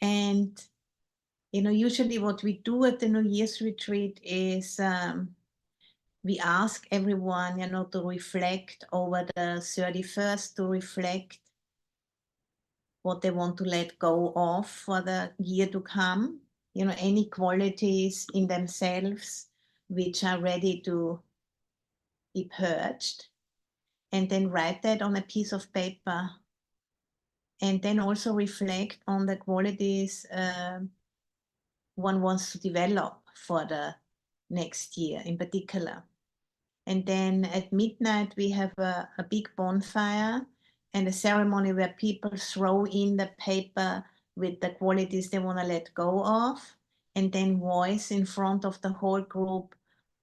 And, usually what we do at the New Year's retreat is we ask everyone, to reflect over the 31st, to reflect what they want to let go of for the year to come, any qualities in themselves which are ready to be purged, and then write that on a piece of paper, and then also reflect on the qualities one wants to develop for the next year in particular. And then at midnight, we have a big bonfire and a ceremony where people throw in the paper with the qualities they want to let go of, and then voice in front of the whole group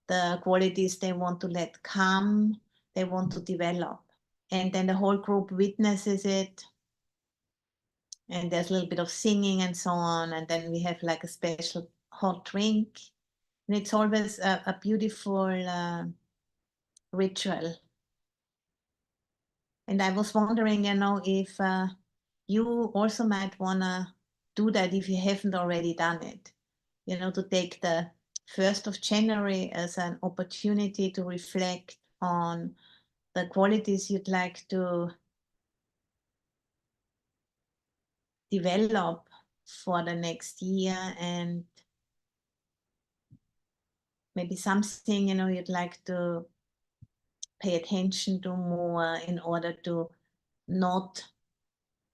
the qualities they want to let come, they want to develop. And then the whole group witnesses it. And there's a little bit of singing and so on. And then we have like a special hot drink. And it's always a beautiful ritual. And I was wondering, if you also might want to do that if you haven't already done it, to take the 1st of January as an opportunity to reflect on the qualities you'd like to develop for the next year, and maybe something, you'd like to pay attention to more in order to not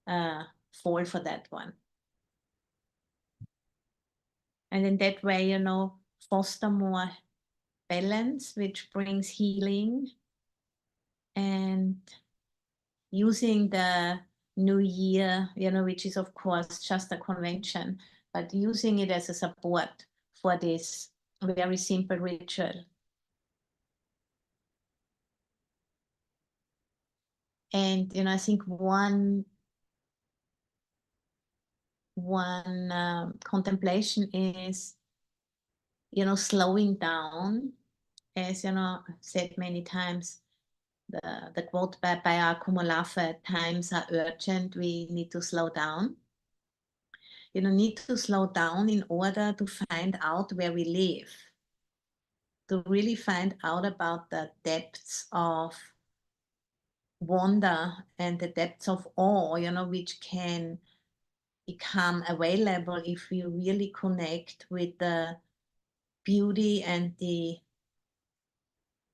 fall for that one. And in that way, foster more balance, which brings healing, and using the new year, which is of course just a convention, but using it as a support for this very simple ritual. And, I think one contemplation is, slowing down. As, said many times, the quote by Akumulafa, times are urgent, we need to slow down. Need to slow down in order to find out where we live, to really find out about the depths of wonder and the depths of awe, which can become available if we really connect with the beauty and the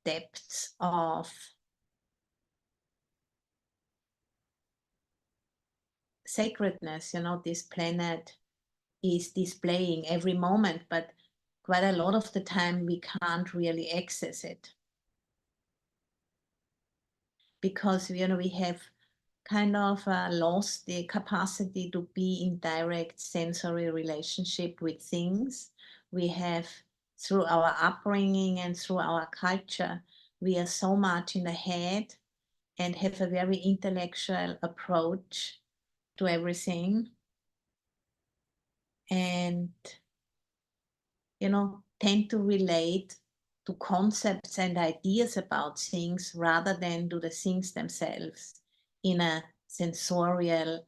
depths of sacredness, this planet is displaying every moment, but quite a lot of the time we can't really access it. Because, we have kind of lost the capacity to be in direct sensory relationship with things. We have, through our upbringing and through our culture, we are so much in the head and have a very intellectual approach to everything. And, tend to relate to concepts and ideas about things rather than to the things themselves in a sensorial,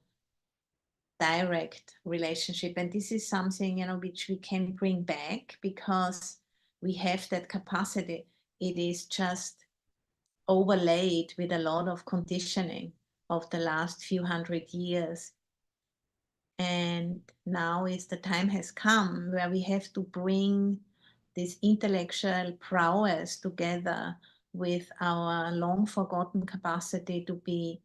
direct relationship. And this is something, which we can bring back because we have that capacity. It is just overlaid with a lot of conditioning of the last few hundred years. And now the time has come where we have to bring this intellectual prowess together with our long forgotten capacity to be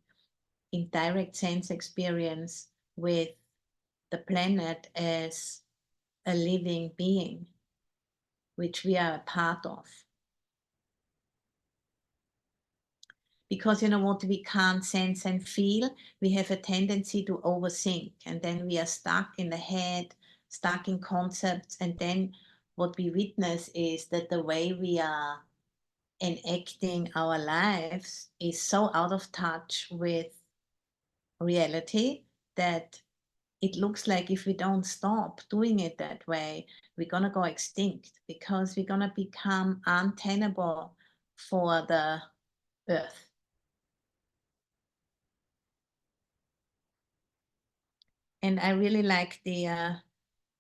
in direct sense experience with the planet as a living being, which we are a part of. Because, what we can't sense and feel, we have a tendency to overthink, and then we are stuck in the head, stuck in concepts, and then what we witness is that the way we are enacting our lives is so out of touch with reality that it looks like if we don't stop doing it that way, we're going to go extinct, because we're going to become untenable for the earth. And I really like the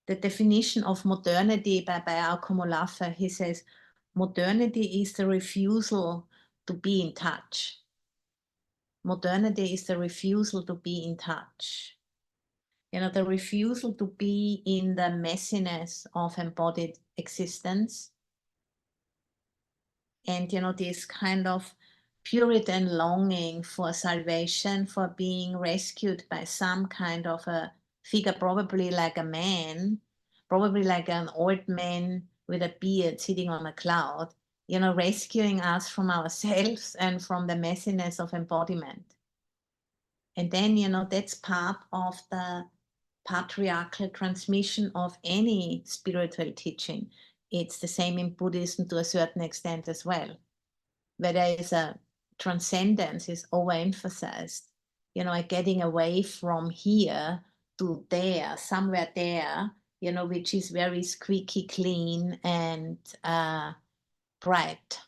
definition of modernity by Aloka. He says, modernity is the refusal to be in touch. Modernity is the refusal to be in touch. The refusal to be in the messiness of embodied existence. And, this kind of Puritan longing for salvation, for being rescued by some kind of a figure, probably like a man, probably like an old man with a beard sitting on a cloud, rescuing us from ourselves and from the messiness of embodiment. And then, that's part of the patriarchal transmission of any spiritual teaching. It's the same in Buddhism to a certain extent as well, where there is a transcendence is overemphasized, getting away from here to there, somewhere there, which is very squeaky clean and bright.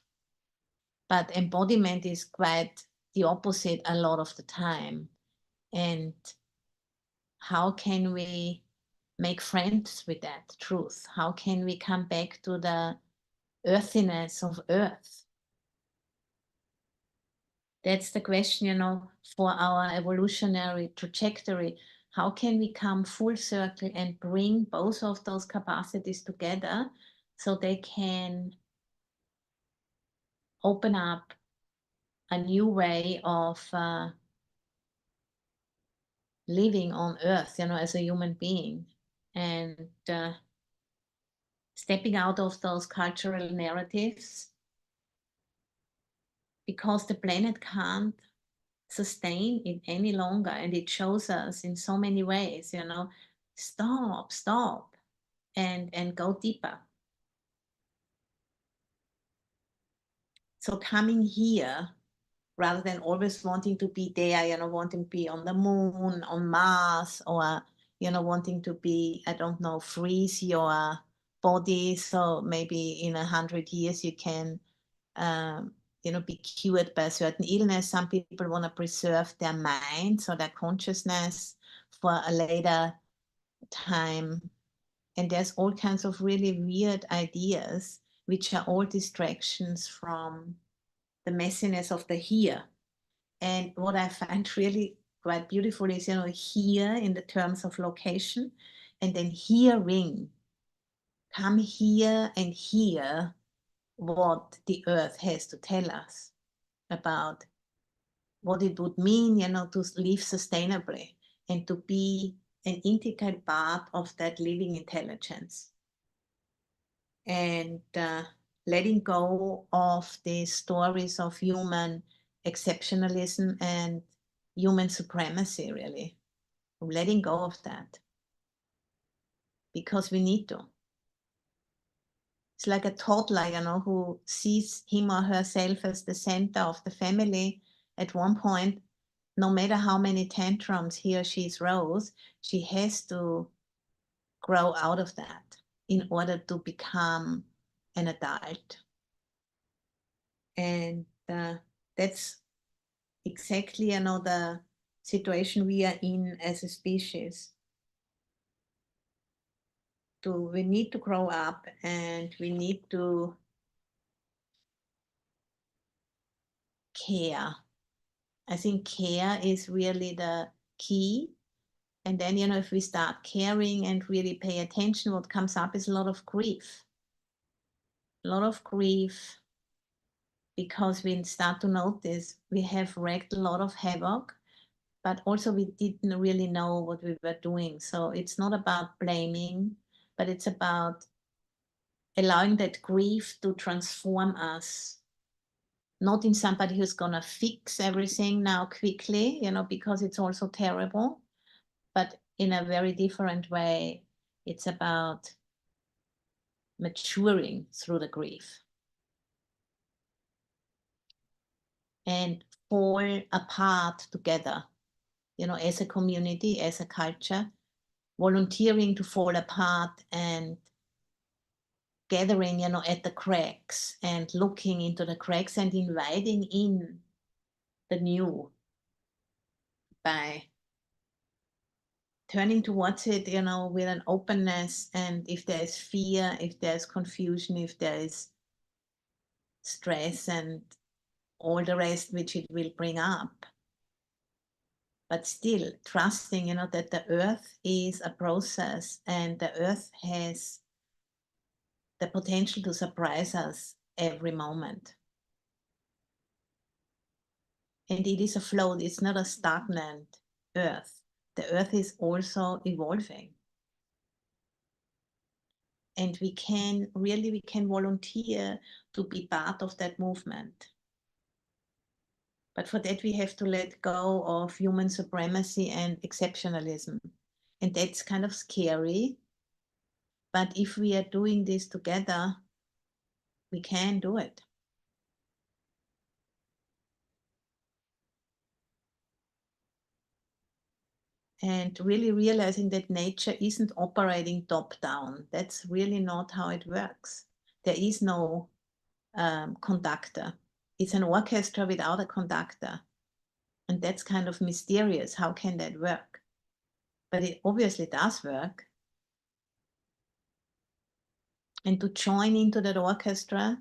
But embodiment is quite the opposite a lot of the time. And how can we make friends with that truth? How can we come back to the earthiness of earth? That's the question, for our evolutionary trajectory. How can we come full circle and bring both of those capacities together so they can open up a new way of living on earth, as a human being, and stepping out of those cultural narratives, because the planet can't sustain it any longer, and it shows us in so many ways, stop and go deeper. So coming here rather than always wanting to be there, wanting to be on the moon, on Mars, or wanting to be, I don't know, freeze your body so maybe in 100 years you can be cured by a certain illness. Some people want to preserve their mind, so their consciousness for a later time. And there's all kinds of really weird ideas, which are all distractions from the messiness of the here. And what I find really quite beautiful is, here in the terms of location, and then hearing. Come here and hear what the earth has to tell us about what it would mean, to live sustainably and to be an integral part of that living intelligence. And letting go of the stories of human exceptionalism and human supremacy, really. Letting go of that. Because we need to. It's like a toddler, who sees him or herself as the center of the family. At one point, no matter how many tantrums he or she throws, she has to grow out of that in order to become an adult. And that's exactly, the situation we are in as a species. We need to grow up, and we need to care. I think care is really the key. And then, if we start caring and really pay attention, what comes up is a lot of grief. A lot of grief, because we start to notice we have wreaked a lot of havoc, but also we didn't really know what we were doing. So it's not about blaming, but it's about allowing that grief to transform us. Not in somebody who's gonna fix everything now quickly, because it's also terrible, but in a very different way. It's about maturing through the grief and fall apart together, as a community, as a culture, volunteering to fall apart and gathering, at the cracks and looking into the cracks and inviting in the new by turning towards it, you know, with an openness. And if there is fear, if there's confusion, if there is stress and all the rest which it will bring up, but still trusting, you know, that the earth is a process and the earth has the potential to surprise us every moment. And it is a flow, it's not a stagnant earth. The earth is also evolving. And we can volunteer to be part of that movement. But for that, we have to let go of human supremacy and exceptionalism. And that's kind of scary. But if we are doing this together, we can do it. And really realizing that nature isn't operating top down. That's really not how it works. There is no conductor. It's an orchestra without a conductor. And that's kind of mysterious. How can that work? But it obviously does work. And to join into that orchestra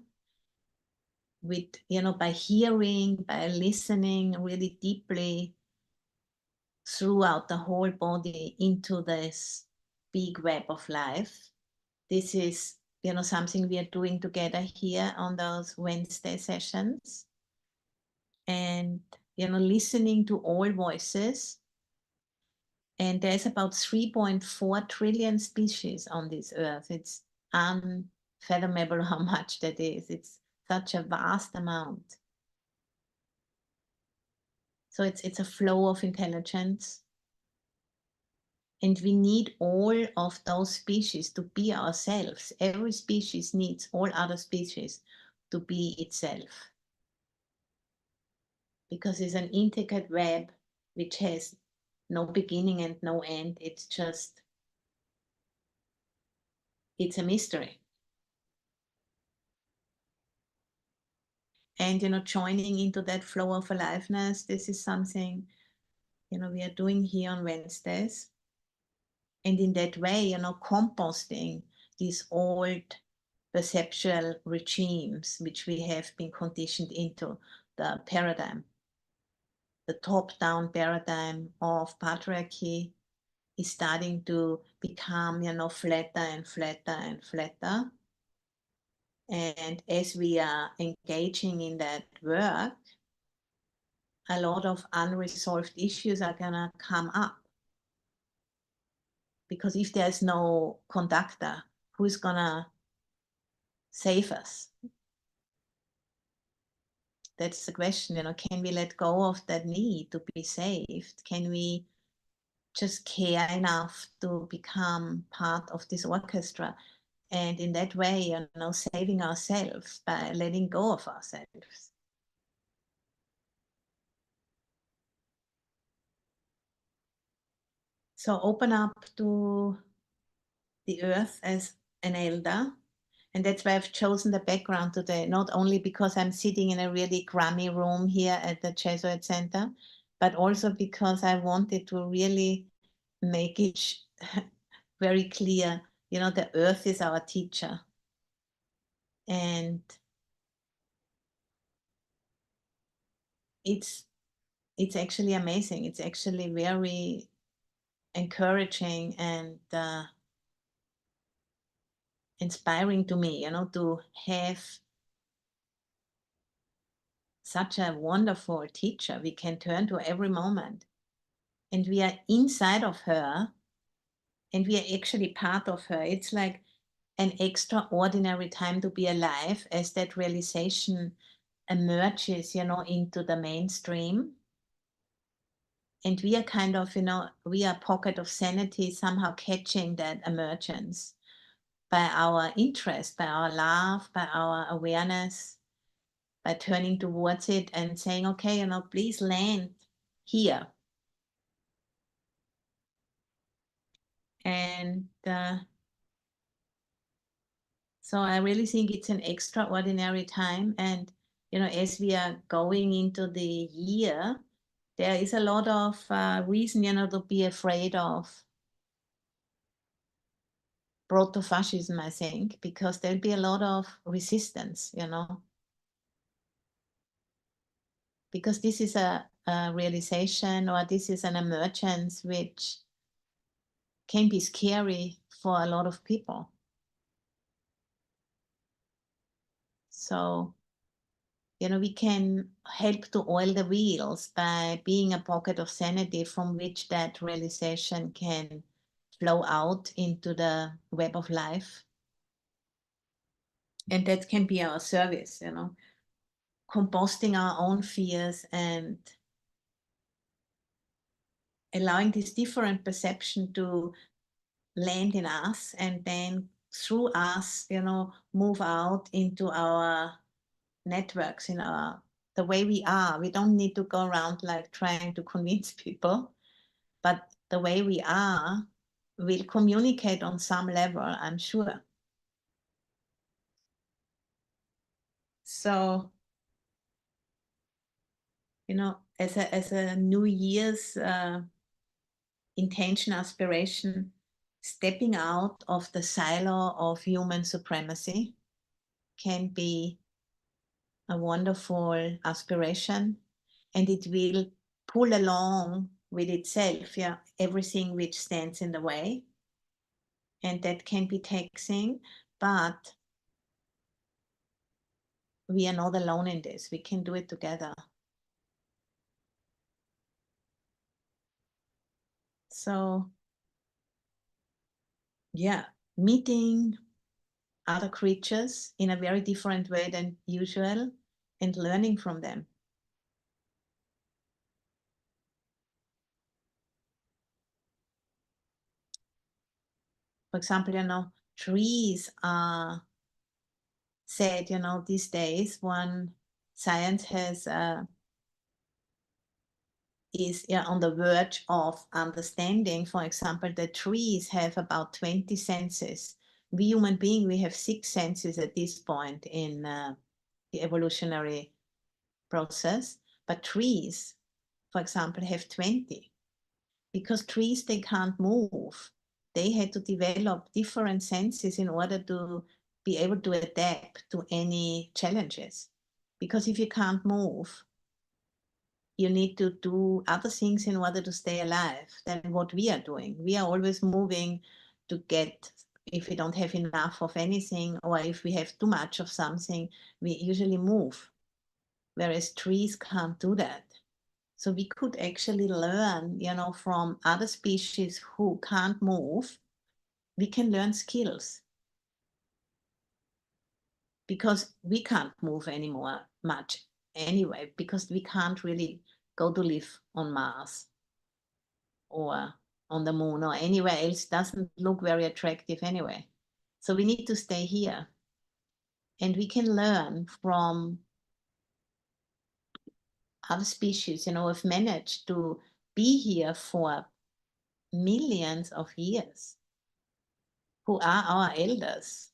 with, you know, by hearing, by listening really deeply throughout the whole body into this big web of life. This is, you know, something we are doing together here on those Wednesday sessions. And, you know, listening to all voices. And there's about 3.4 trillion species on this earth. It's unfathomable how much that is. It's such a vast amount. So it's a flow of intelligence. And we need all of those species to be ourselves. Every species needs all other species to be itself. Because it's an intricate web which has no beginning and no end. It's just, it's a mystery. And, you know, joining into that flow of aliveness, this is something, you know, we are doing here on Wednesdays. And in that way, you know, composting these old perceptual regimes which we have been conditioned into, the paradigm. The top-down paradigm of patriarchy is starting to become, you know, flatter and flatter and flatter. And as we are engaging in that work, a lot of unresolved issues are gonna come up. Because if there's no conductor, who's gonna save us? That's the question, you know, can we let go of that need to be saved? Can we just care enough to become part of this orchestra? And in that way, you know, saving ourselves by letting go of ourselves. So open up to the earth as an elder. And that's why I've chosen the background today, not only because I'm sitting in a really crummy room here at the Jesuit Center, but also because I wanted to really make it very clear, you know, the earth is our teacher. And it's actually amazing. It's actually very encouraging and inspiring to me, you know, to have such a wonderful teacher we can turn to every moment. And we are inside of her and we are actually part of her. It's like an extraordinary time to be alive as that realization emerges, you know, into the mainstream. And we are kind of, you know, we are a pocket of sanity somehow catching that emergence by our interest, by our love, by our awareness, by turning towards it and saying, okay, you know, please land here. And so I really think it's an extraordinary time. And, you know, as we are going into the year, there is a lot of reason, you know, to be afraid of proto-fascism, I think, because there'll be a lot of resistance, because this is a realization, or this is an emergence which can be scary for a lot of people. So, we can help to oil the wheels by being a pocket of sanity from which that realization can flow out into the web of life. And that can be our service, composting our own fears and allowing this different perception to land in us, and then through us, move out into our networks, the way we are. We don't need to go around like trying to convince people, but the way we are will communicate on some level, I'm sure. So, as a New Year's intention, aspiration, stepping out of the silo of human supremacy can be a wonderful aspiration, and it will pull along with itself, everything which stands in the way, and that can be taxing, but we are not alone in this. We can do it together. So, meeting other creatures in a very different way than usual and learning from them. For example, trees are said, these days, when science is on the verge of understanding, for example, that trees have about 20 senses. We human beings, we have 6 senses at this point in the evolutionary process, but trees, for example, have 20, because trees, they can't move. They had to develop different senses in order to be able to adapt to any challenges. Because if you can't move, you need to do other things in order to stay alive than what we are doing. We are always moving to get, if we don't have enough of anything, or if we have too much of something, we usually move. Whereas trees can't do that. So we could actually learn, from other species who can't move. We can learn skills, because we can't move anymore much anyway, because we can't really go to live on Mars or on the moon or anywhere else. Doesn't look very attractive anyway. So we need to stay here, and we can learn from other species, have managed to be here for millions of years, who are our elders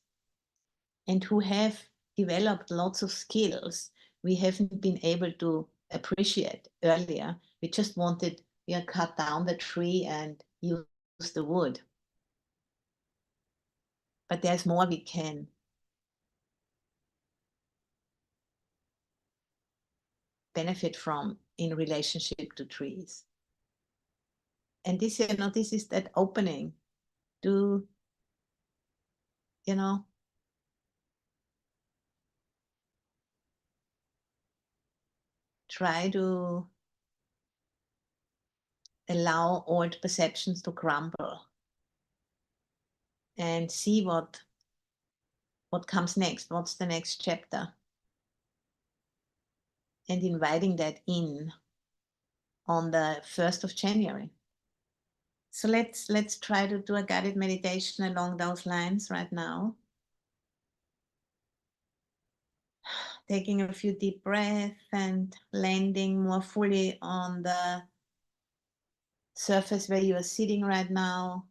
and who have developed lots of skills we haven't been able to appreciate earlier. We just wanted, cut down the tree and use the wood. But there's more we can benefit from in relationship to trees. And this, this is that opening to, try to allow old perceptions to crumble and see what comes next, what's the next chapter, and inviting that in on the 1st of January. So let's try to do a guided meditation along those lines right now. Taking a few deep breaths and landing more fully on the surface where you are sitting right now.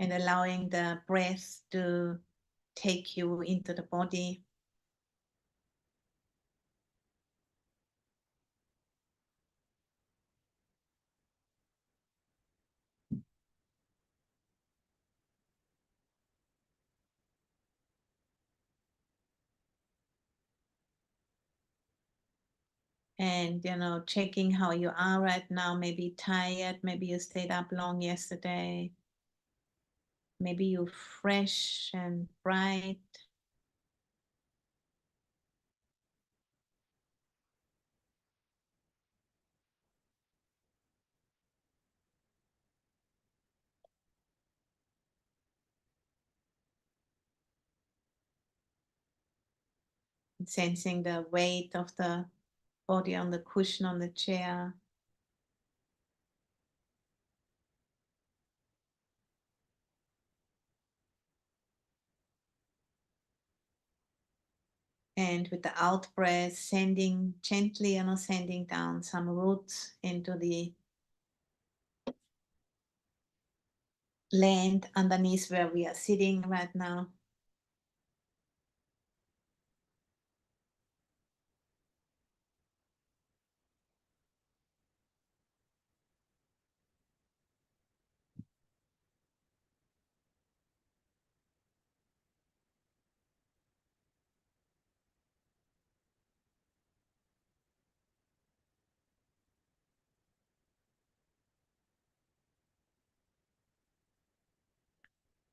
and allowing the breath to take you into the body. And, checking how you are right now. Maybe tired, maybe you stayed up long yesterday. Maybe you're fresh and bright. Sensing the weight of the body on the cushion on the chair. And with the out breath, sending gently, sending down some roots into the land underneath where we are sitting right now.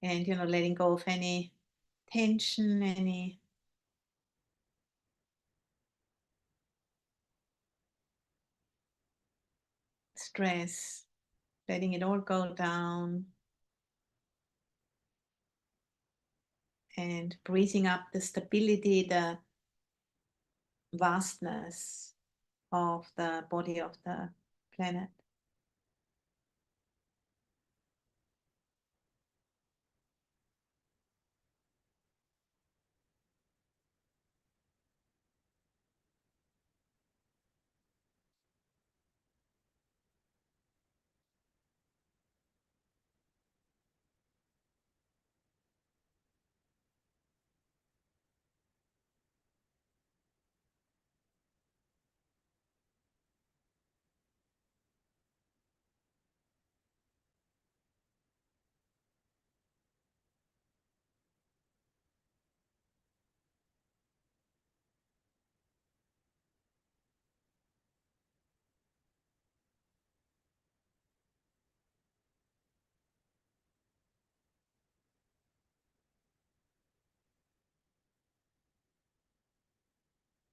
And, letting go of any tension, any stress, letting it all go down. And breathing up the stability, the vastness of the body of the planet.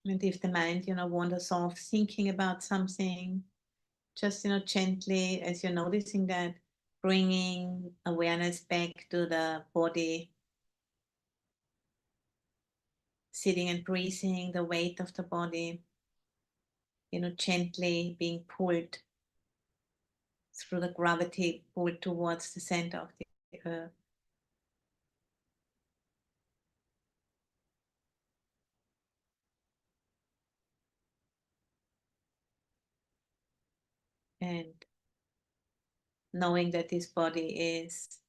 And if the mind, wanders off thinking about something, just, gently, as you're noticing that, bringing awareness back to the body, sitting and breathing, the weight of the body, gently being pulled through the gravity, pulled towards the center of the earth. And knowing that this body is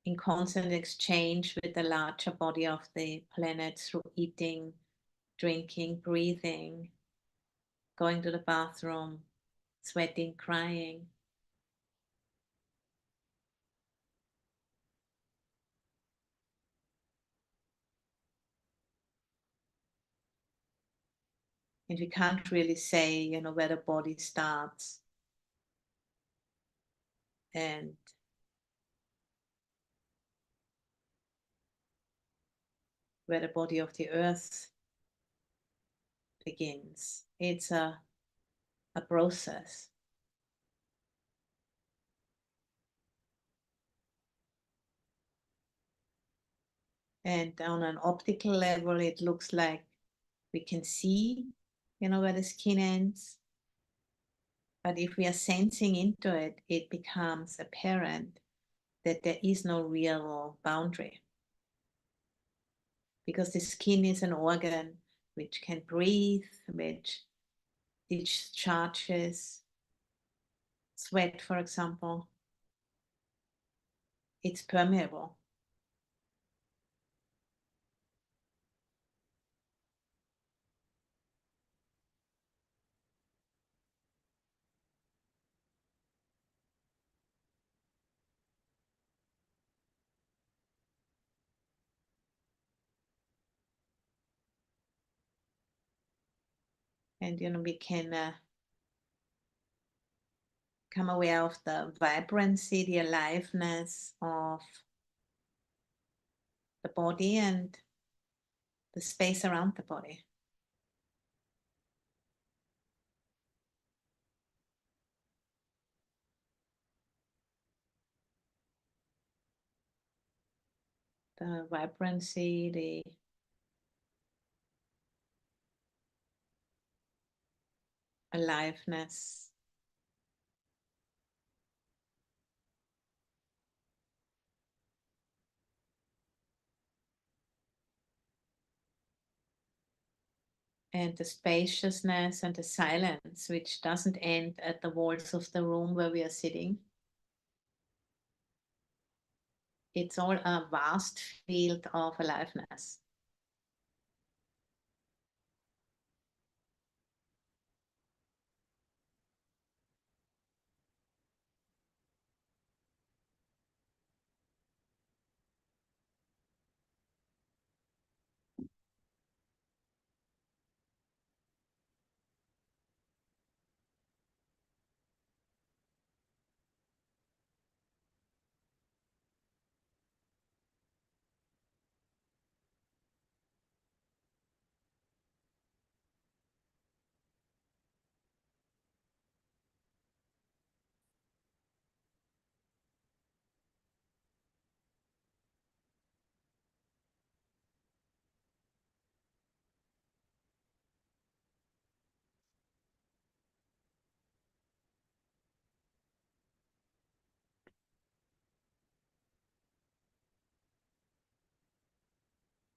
in constant exchange with the larger body of the planet through eating, drinking, breathing, going to the bathroom, sweating, crying. And we can't really say, where the body starts and where the body of the earth begins. It's a process. And on an optical level, it looks like we can see, where the skin ends. But if we are sensing into it, it becomes apparent that there is no real boundary. Because the skin is an organ which can breathe, which discharges sweat, for example. it's permeable. And we can become aware of the vibrancy, the aliveness of the body and the space around the body. The vibrancy, the aliveness. And the spaciousness and the silence, which doesn't end at the walls of the room where we are sitting. It's all a vast field of aliveness.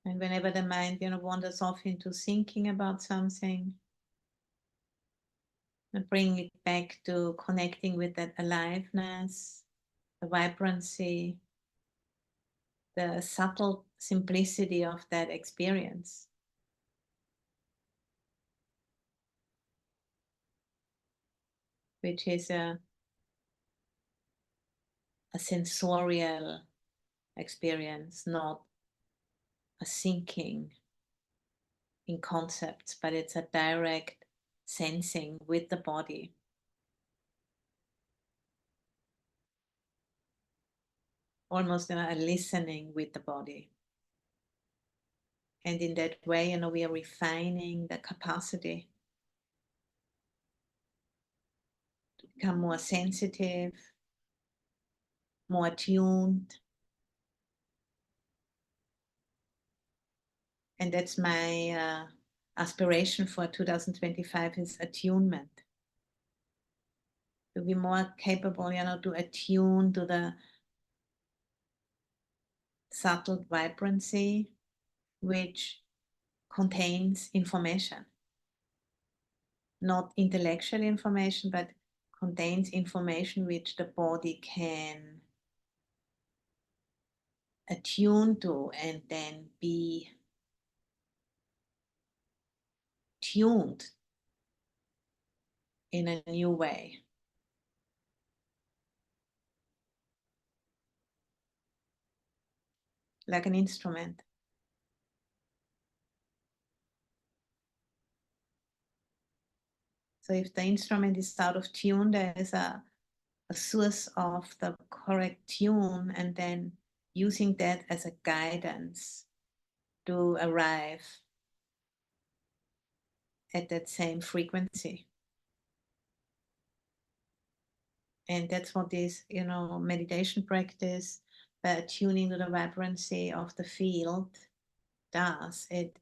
And whenever the mind, wanders off into thinking about something, and bring it back to connecting with that aliveness, the vibrancy, the subtle simplicity of that experience. Which is a sensorial experience, not a thinking in concepts, but it's a direct sensing with the body. Almost a listening with the body. And in that way, we are refining the capacity to become more sensitive, more attuned. And that's my aspiration for 2025 is attunement. To be more capable, to attune to the subtle vibrancy which contains information. Not intellectual information, but contains information which the body can attune to and then be tuned in a new way. Like an instrument. So if the instrument is out of tune, there is a source of the correct tune, and then using that as a guidance to arrive at that same frequency. And that's what this, meditation practice, tuning to the vibrancy of the field does. It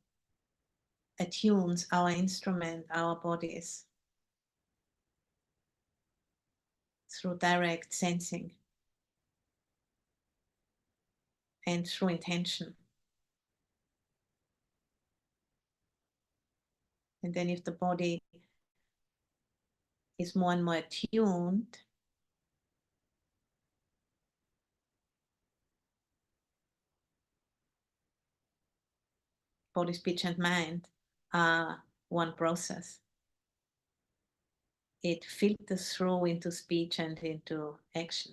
attunes our instrument, our bodies, through direct sensing and through intention. And then if the body is more and more attuned, body, speech, and mind are one process. It filters through into speech and into action.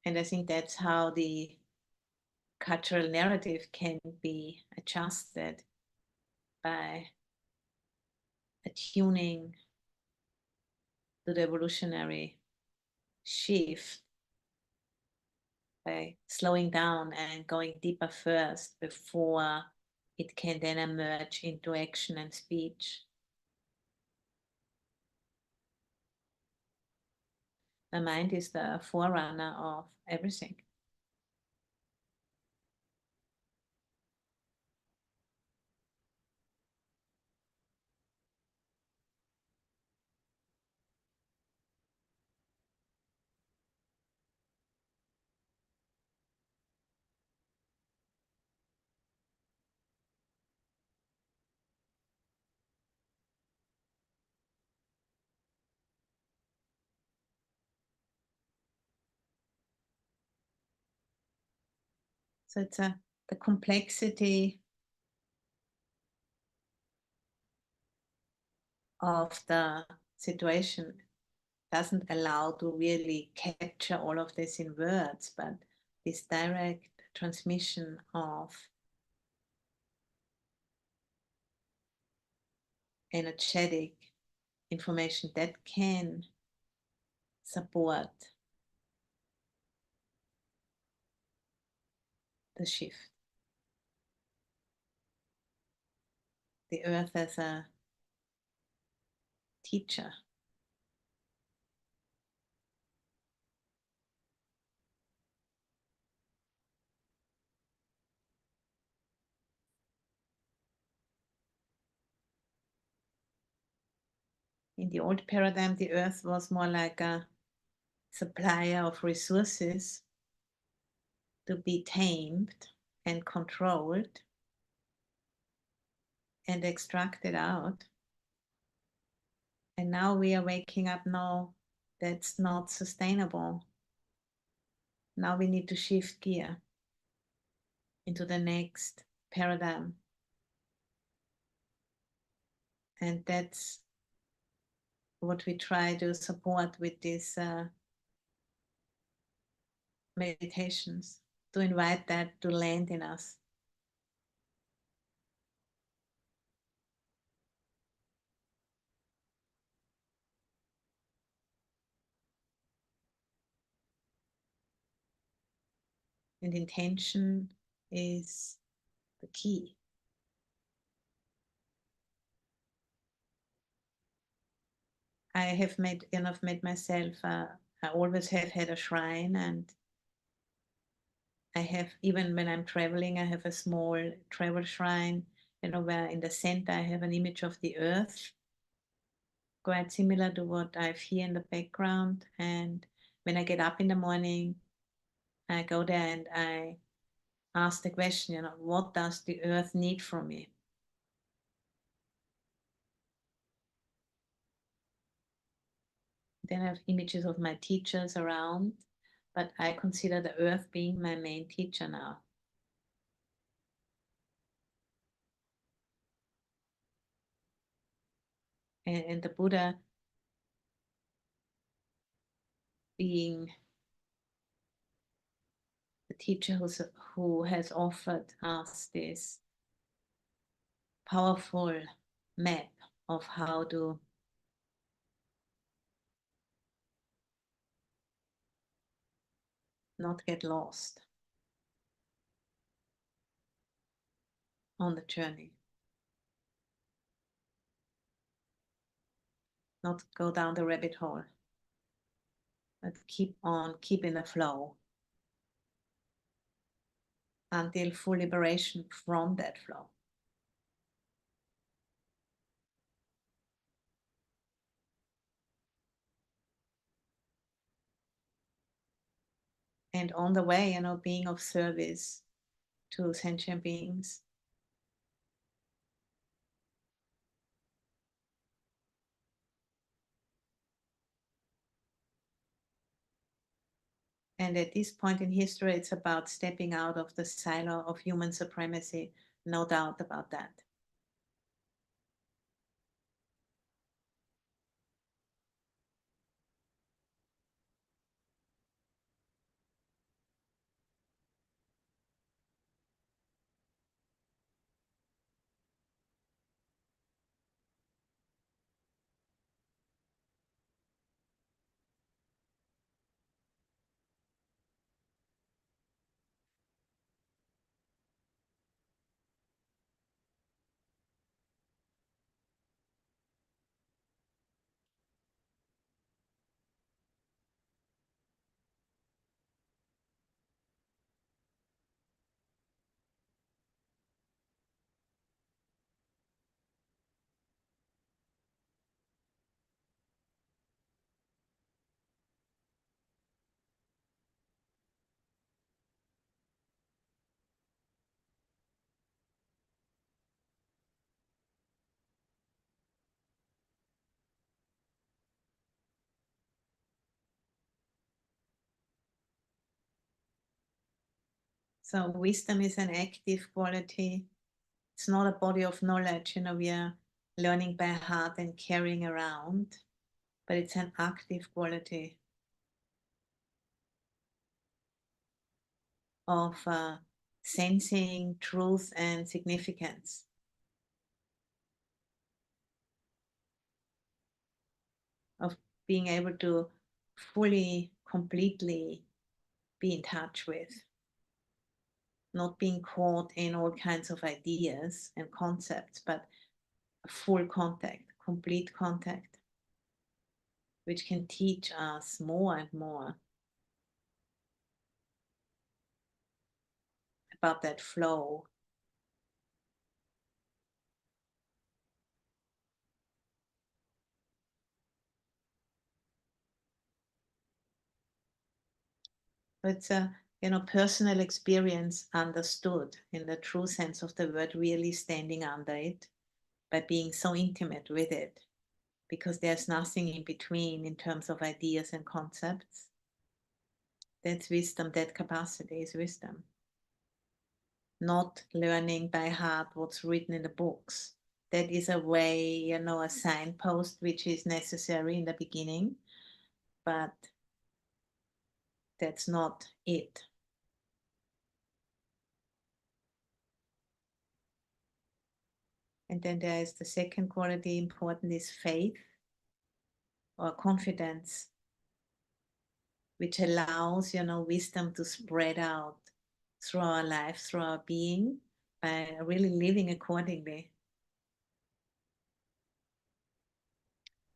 And I think that's how the cultural narrative can be adjusted by attuning to the evolutionary shift, by slowing down and going deeper first before it can then emerge into action and speech. The mind is the forerunner of everything. So it's the complexity of the situation doesn't allow to really capture all of this in words, but this direct transmission of energetic information that can support the shift. The earth as a teacher. In the old paradigm, the earth was more like a supplier of resources to be tamed and controlled and extracted out. And now we are waking up, no, that's not sustainable. Now we need to shift gear into the next paradigm. And that's what we try to support with these meditations, to invite that to land in us. And intention is the key. I have made myself, I always have had a shrine, and I have, even when I'm traveling, I have a small travel shrine, where in the center I have an image of the earth, quite similar to what I've here in the background. And when I get up in the morning, I go there and I ask the question, what does the earth need from me? Then I have images of my teachers around, but I consider the earth being my main teacher now. And the Buddha being the teacher who has offered us this powerful map of how to not get lost on the journey, not go down the rabbit hole, but keep in the flow until full liberation from that flow. And on the way, being of service to sentient beings. And at this point in history, it's about stepping out of the silo of human supremacy. No doubt about that. So wisdom is an active quality. It's not a body of knowledge, we are learning by heart and carrying around, but it's an active quality of sensing truth and significance, of being able to fully, completely be in touch with, not being caught in all kinds of ideas and concepts, but full contact, complete contact, which can teach us more and more about that flow. It's a personal experience understood in the true sense of the word, really standing under it by being so intimate with it, because there's nothing in between in terms of ideas and concepts. That's wisdom. That capacity is wisdom. Not learning by heart what's written in the books. That is a way, a signpost which is necessary in the beginning, but that's not it. And then there is the second quality important, is faith or confidence, which allows, wisdom to spread out through our life, through our being, by really living accordingly.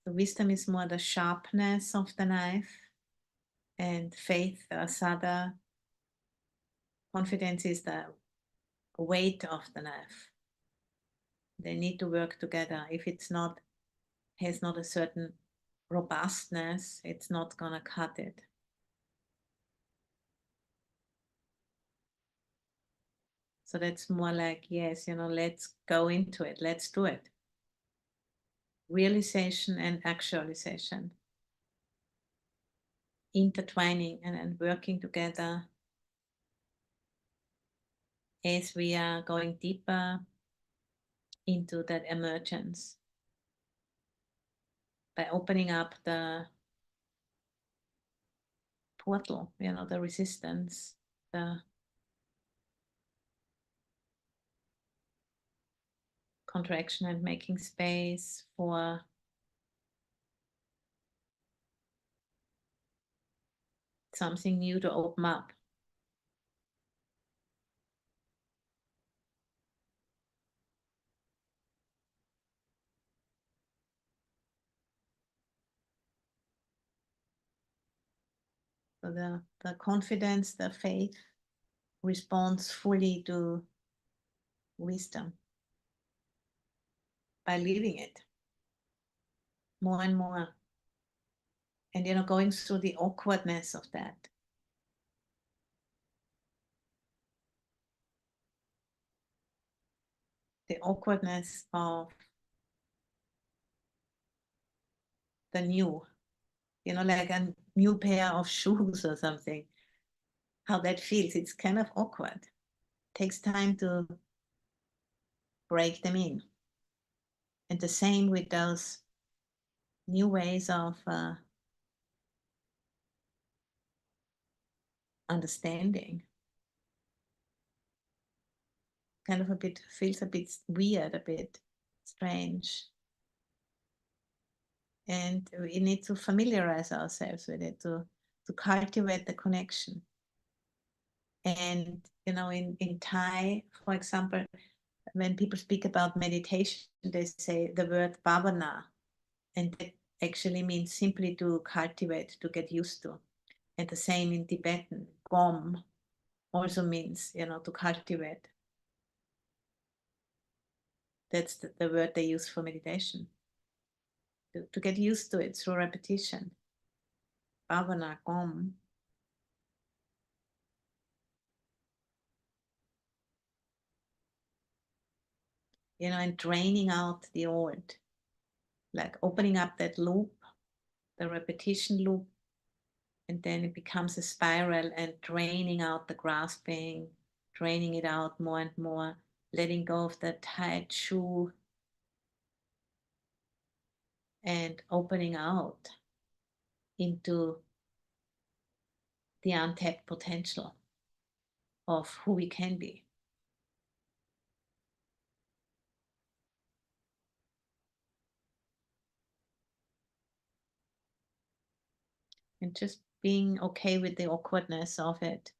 So wisdom is more the sharpness of the knife, and faith, sada, confidence is the weight of the knife. They need to work together. If it's not, has not a certain robustness, it's not gonna cut it. So that's more like, yes, let's go into it, let's do it. Realization and actualization, intertwining and working together as we are going deeper into that emergence, by opening up the portal, the resistance, the contraction, and making space for something new to open up. So the confidence, the faith responds fully to wisdom by living it more and more. And going through the awkwardness of that. The awkwardness of the new, like a new pair of shoes or something. how that feels. It's kind of awkward. It takes time to break them in. And the same with those new ways of understanding. Kind of a bit feels a bit weird, a bit strange. And we need to familiarize ourselves with it to cultivate the connection. And in Thai, for example, when people speak about meditation, they say the word bhavana, and that actually means simply to cultivate, to get used to. And the same in Tibetan, gom also means, to cultivate. That's the word they use for meditation. To get used to it through repetition. Bhavana, gom. And draining out the old, like opening up that loop, the repetition loop, and then it becomes a spiral and draining out the grasping, draining it out more and more, letting go of the tight shoe and opening out into the untapped potential of who we can be. And just being okay with the awkwardness of it,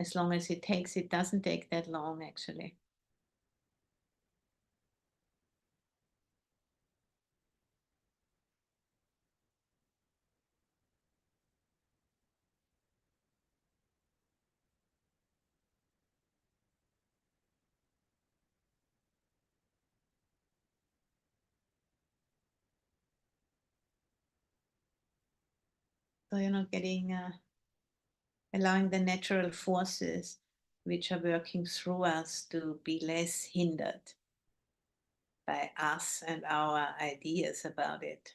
as long as it doesn't take that long actually. So, getting, allowing the natural forces which are working through us to be less hindered by us and our ideas about it.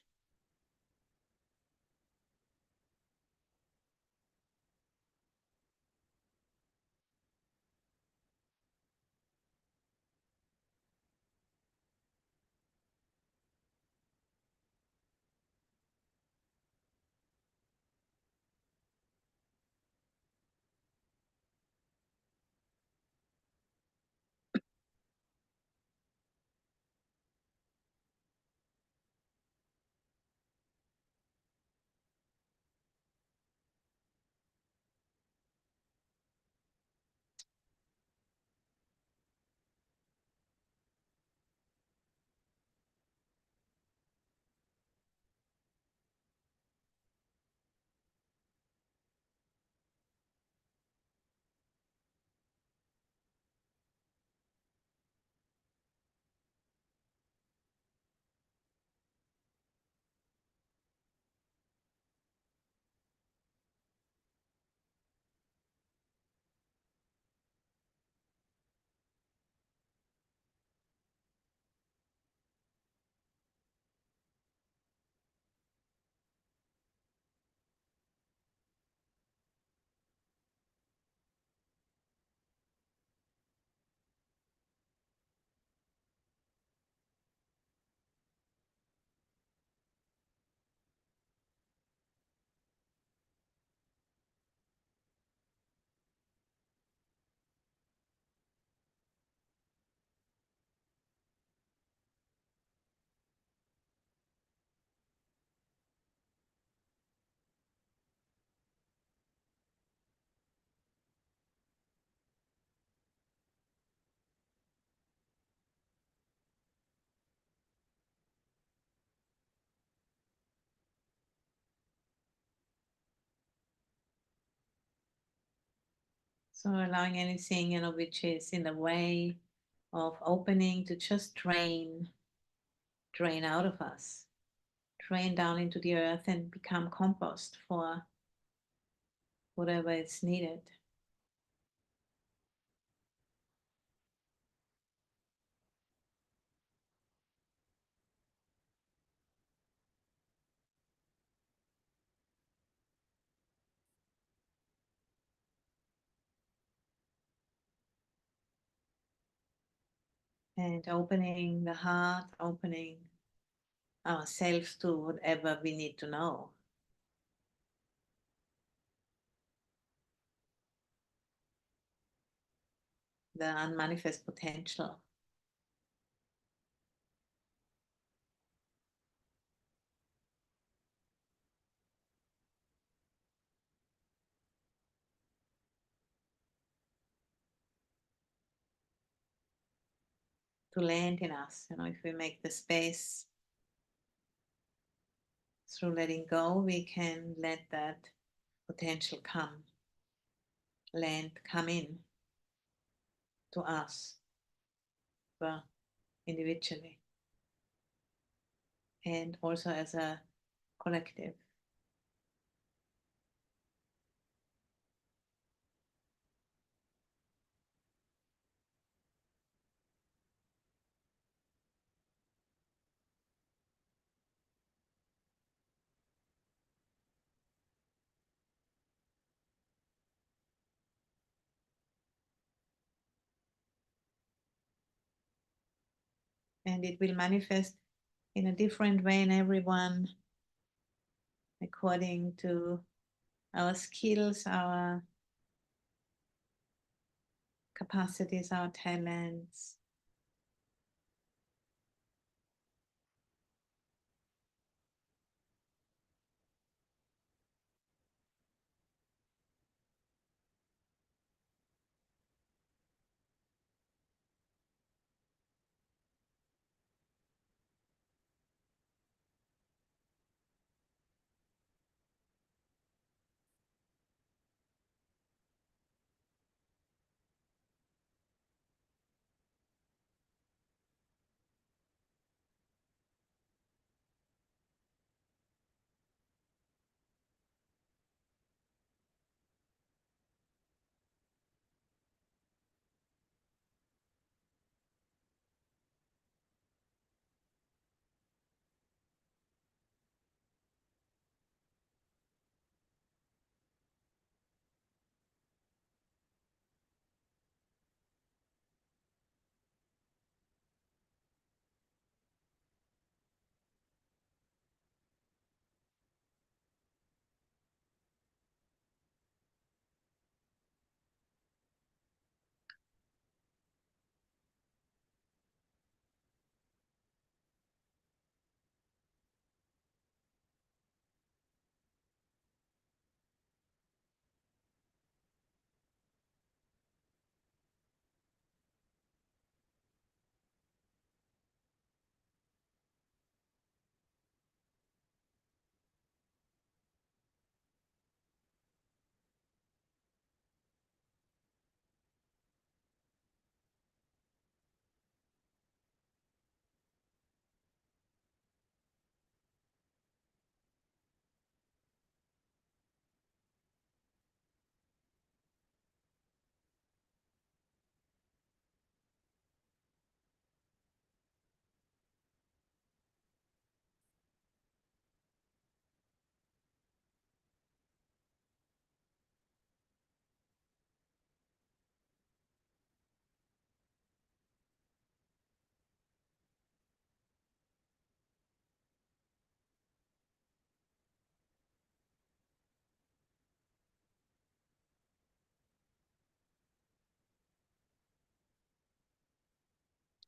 So allowing anything, which is in the way of opening to just drain out of us, drain down into the earth and become compost for whatever is needed. and opening the heart, opening ourselves to whatever we need to know. The unmanifest potential. To land in us. If we make the space through letting go, we can let that potential come in to us, well, individually, and also as a collective. And it will manifest in a different way in everyone according to our skills, our capacities, our talents.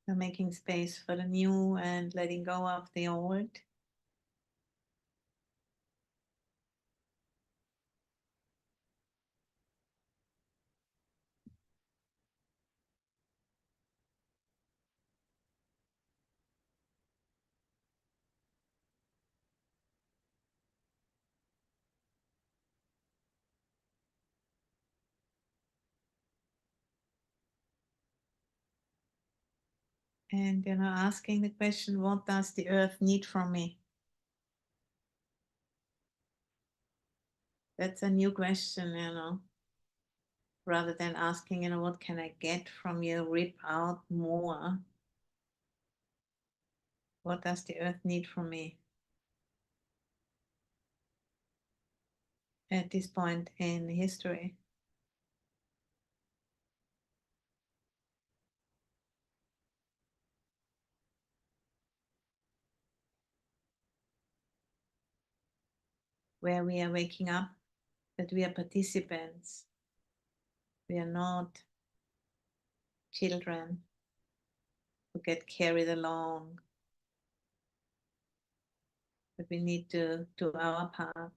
So making space for the new and letting go of the old. And asking the question, what does the earth need from me? That's a new question, rather than asking, what can I get from you? Rip out more. What does the earth need from me at this point in history? where we are waking up, that we are participants. We are not children who get carried along, but we need to do our part.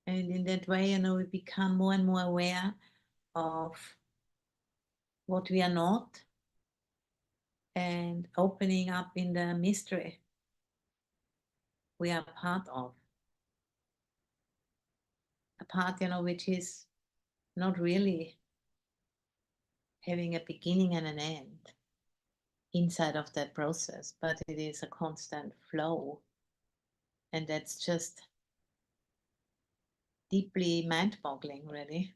And in that way, we become more and more aware of what we are not and opening up in the mystery we are part of. A part, which is not really having a beginning and an end inside of that process, but it is a constant flow. And that's just deeply mind-boggling, really.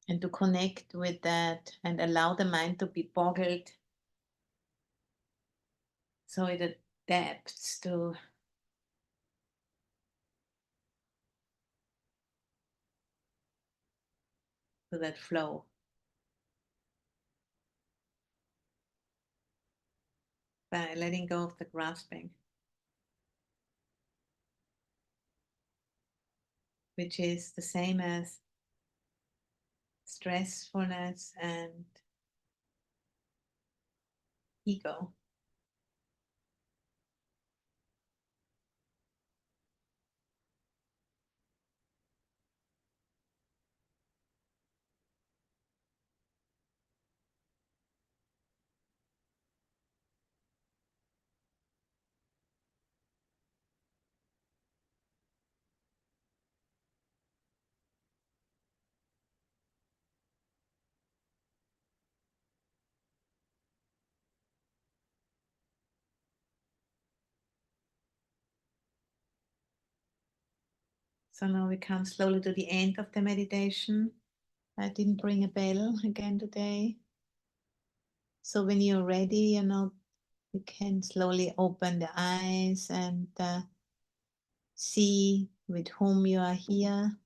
And to connect with that and allow the mind to be boggled so it adapts to that flow. By letting go of the grasping, which is the same as stressfulness and ego. So now we come slowly to the end of the meditation. I didn't bring a bell again today. So when you're ready, you can slowly open the eyes and see with whom you are here.